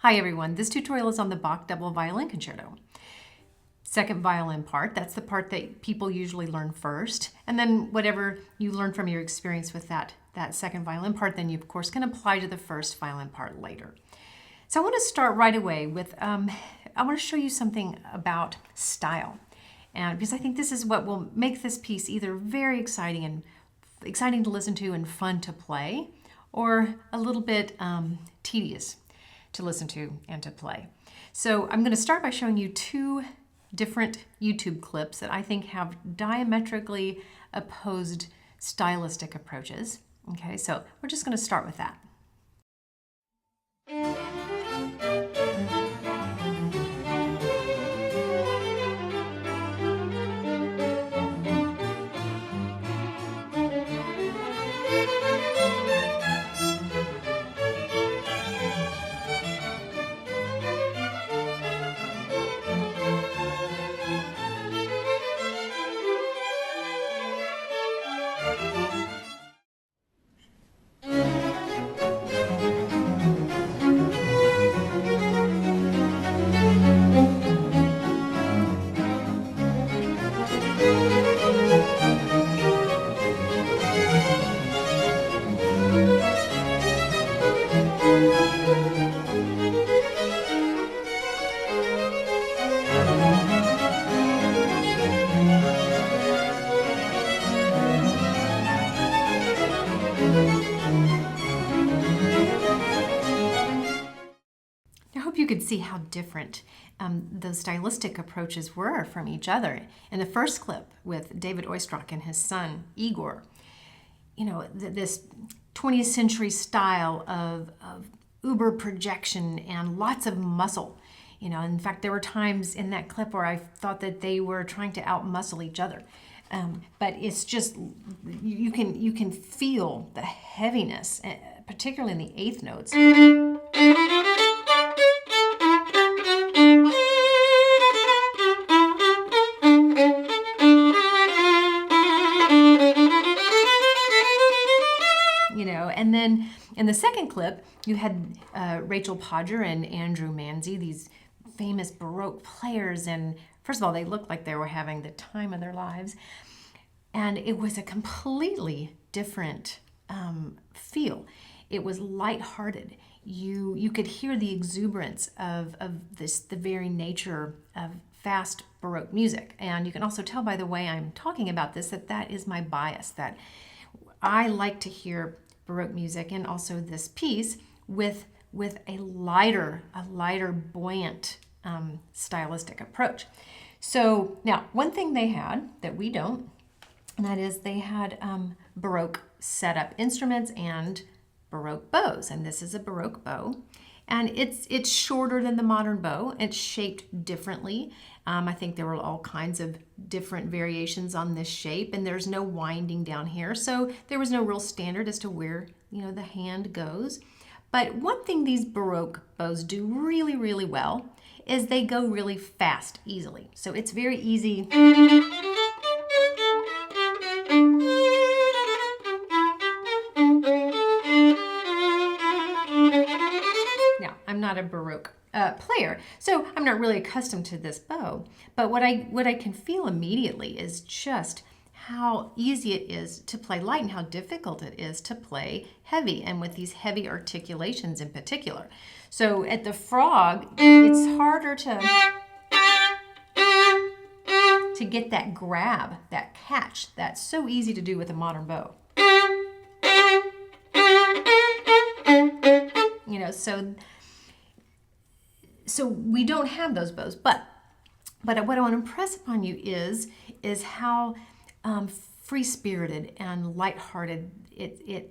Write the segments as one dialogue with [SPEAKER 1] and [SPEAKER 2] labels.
[SPEAKER 1] Hi everyone, this tutorial is on the Bach Double Violin Concerto. Second violin part, that's the part that people usually learn first. And then whatever you learn from your experience with that second violin part, then you of course can apply to the first violin part later. So I want to start right away with, I want to show you something about style. And because I think this is what will make this piece either very exciting to listen to and fun to play, or a little bit tedious to listen to and to play. So I'm going to start by showing you two different YouTube clips that I think have diametrically opposed stylistic approaches. Okay, so we're just going to start with that. I hope you could see how different those stylistic approaches were from each other. In the first clip with David Oistrakh and his son Igor, you know, this 20th century style of uber projection and lots of muscle. You know, in fact, there were times in that clip where I thought that they were trying to out-muscle each other. But it's just, you can feel the heaviness, particularly in the eighth notes. And then in the second clip, you had Rachel Podger and Andrew Manzi, these famous Baroque players. And first of all, they looked like they were having the time of their lives. And it was a completely different feel. It was lighthearted. You could hear the exuberance of the very nature of fast Baroque music. And you can also tell by the way I'm talking about this that is my bias, that I like to hear Baroque music and also this piece with a lighter, buoyant stylistic approach. So now, one thing they had that we don't, and that is they had Baroque setup instruments and Baroque bows. And this is a Baroque bow. And it's shorter than the modern bow. It's shaped differently. I think there were all kinds of different variations on this shape, and there's no winding down here. So there was no real standard as to where, you know, the hand goes. But one thing these Baroque bows do really, really well is they go really fast, easily. So it's very easy. I'm not a Baroque player, so I'm not really accustomed to this bow. But what I can feel immediately is just how easy it is to play light and how difficult it is to play heavy, and with these heavy articulations in particular. So at the frog, it's harder to get that grab, that catch, that's so easy to do with a modern bow. You know, so we don't have those bows, but what I want to impress upon you is how free-spirited and lighthearted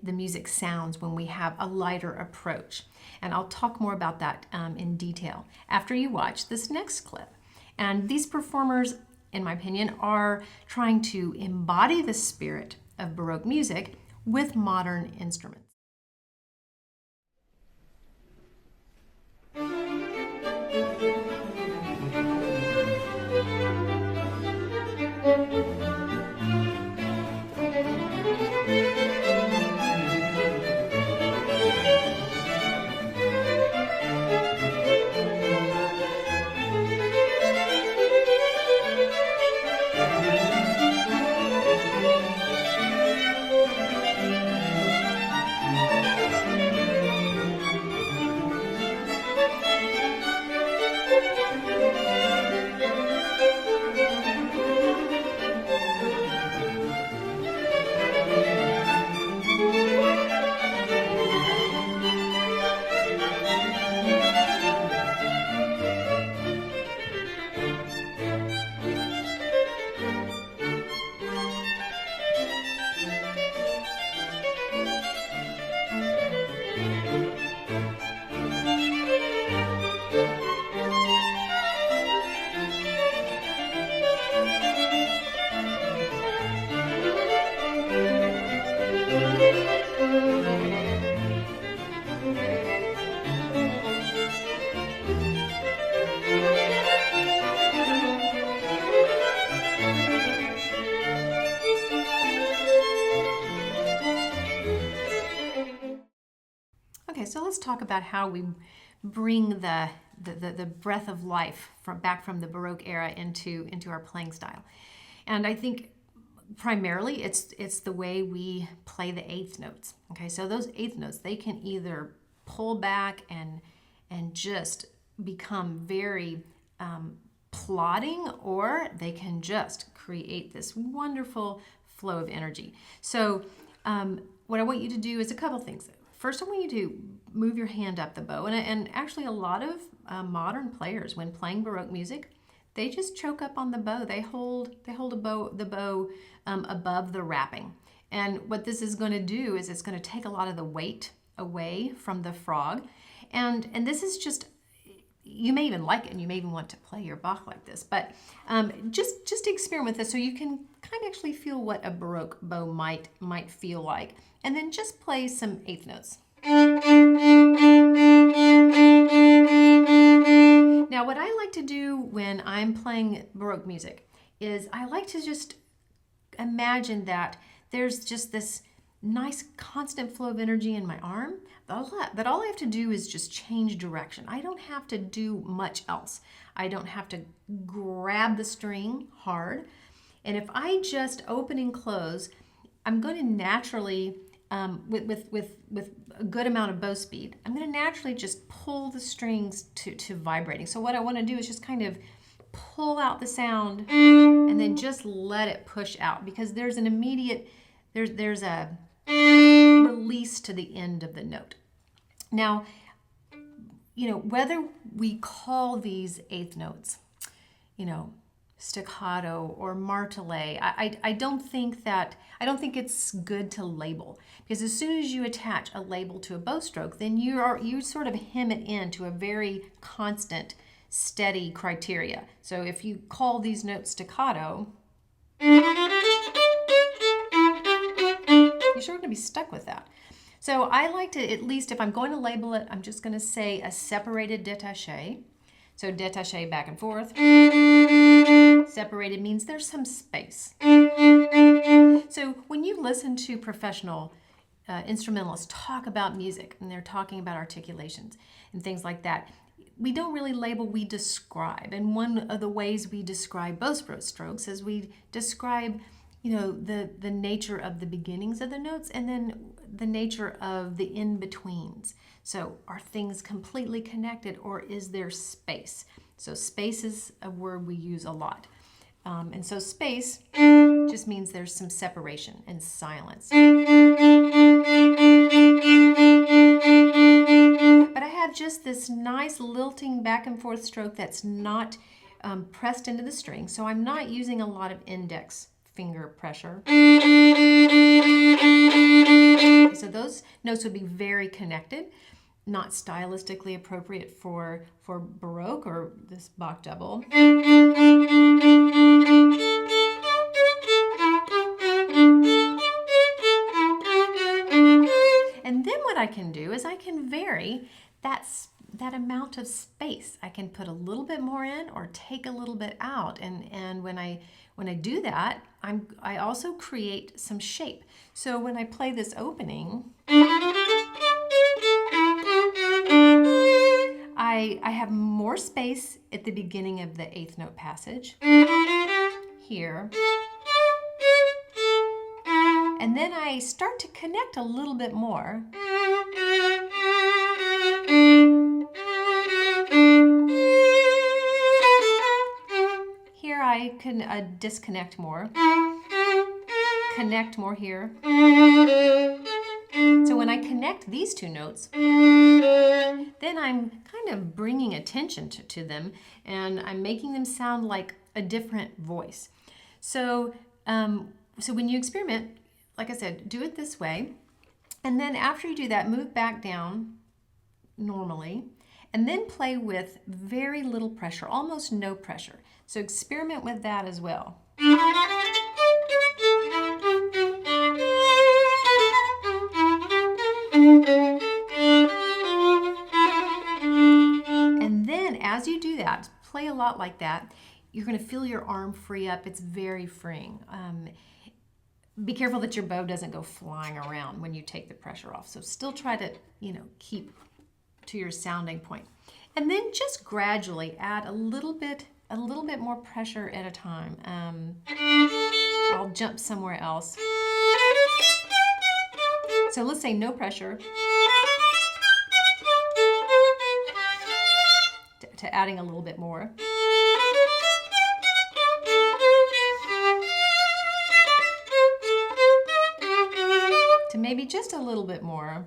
[SPEAKER 1] the music sounds when we have a lighter approach. And I'll talk more about that in detail after you watch this next clip. And these performers, in my opinion, are trying to embody the spirit of Baroque music with modern instruments. talk about how we bring the breath of life back from the Baroque era into our playing style. And I think primarily it's the way we play the eighth notes. Okay, so those eighth notes, they can either pull back and just become very plodding, or they can just create this wonderful flow of energy. So what I want you to do is a couple things. First, I want you to move your hand up the bow. And actually a lot of modern players, when playing Baroque music, they just choke up on the bow. They hold the bow above the wrapping. And what this is going to do is it's going to take a lot of the weight away from the frog. And this is just, you may even like it, and you may even want to play your Bach like this, but just experiment with this so you can kind of actually feel what a Baroque bow might feel like. And then just play some eighth notes. Now, what I like to do when I'm playing Baroque music is I like to just imagine that there's just this nice constant flow of energy in my arm, that all I have to do is just change direction. I don't have to do much else. I don't have to grab the string hard. And if I just open and close, I'm going to naturally, with a good amount of bow speed, I'm going to naturally just pull the strings to vibrating. So what I want to do is just kind of pull out the sound and then just let it push out, because there's an immediate, there's a release to the end of the note. Now, whether we call these eighth notes, staccato or martelé, I don't think it's good to label, because as soon as you attach a label to a bow stroke, then you sort of hem it into a very constant, steady criteria. So if you call these notes staccato, you're sure going to be stuck with that. So I like to, at least if I'm going to label it, I'm just going to say a separated détaché. So détaché back and forth. Separated means there's some space. So when you listen to professional instrumentalists talk about music, and they're talking about articulations and things like that, we don't really label, we describe. And one of the ways we describe bow strokes is we describe the nature of the beginnings of the notes, and then the nature of the in-betweens. So are things completely connected, or is there space? So space is a word we use a lot. And so space just means there's some separation and silence. But I have just this nice lilting back and forth stroke that's not pressed into the string, so I'm not using a lot of index finger pressure. So those notes would be very connected, not stylistically appropriate for Baroque or this Bach double. And then what I can do is I can vary that amount of space. I can put a little bit more in or take a little bit out, and when I do that, I also create some shape. So when I play this opening, I have more space at the beginning of the eighth note passage here, and then I start to connect a little bit more. Here I can disconnect more, connect more here. So when I connect these two notes, then I'm kind of bringing attention to them, and I'm making them sound like a different voice. So, so when you experiment, like I said, do it this way, and then after you do that, move back down normally, and then play with very little pressure, almost no pressure. So experiment with that as well. And then as you do that, play a lot like that, you're going to feel your arm free up. It's very freeing. Be careful that your bow doesn't go flying around when you take the pressure off. So still try to, keep sounding point. And then just gradually add a little bit more pressure at a time. I'll jump somewhere else. So let's say no pressure to adding a little bit more. To maybe just a little bit more.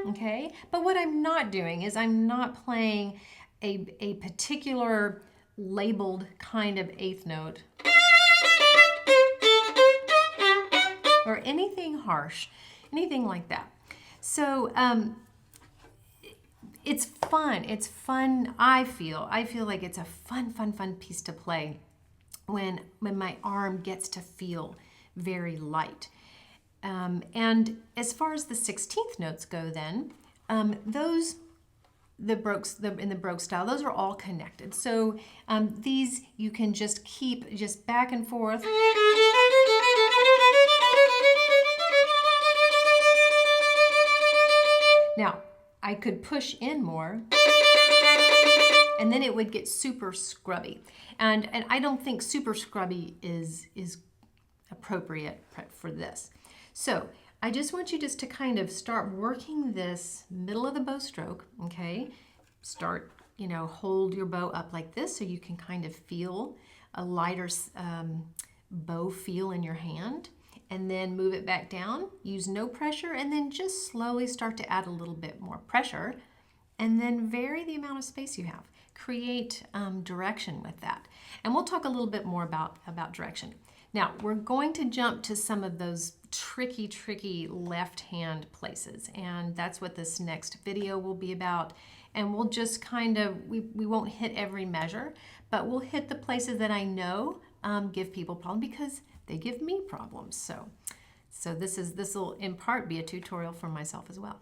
[SPEAKER 1] Okay, but what I'm not doing is I'm not playing a particular labeled kind of eighth note or anything harsh, anything like that. So it's fun. It's fun. I feel like it's a fun piece to play when my arm gets to feel very light. And as far as the 16th notes go, then those in the baroque style, those are all connected. So these you can just keep just back and forth. Now, I could push in more, and then it would get super scrubby. And I don't think super scrubby is appropriate for this. So I just want you just to kind of start working this middle of the bow stroke, okay? Start, hold your bow up like this so you can kind of feel a lighter bow feel in your hand. And then move it back down, use no pressure, and then just slowly start to add a little bit more pressure, and then vary the amount of space you have. Create direction with that. And we'll talk a little bit more about direction. Now, we're going to jump to some of those tricky left hand places, and that's what this next video will be about. And we'll just kind of, we won't hit every measure, but we'll hit the places that I know give people problems because they give me problems. So this will in part be a tutorial for myself as well.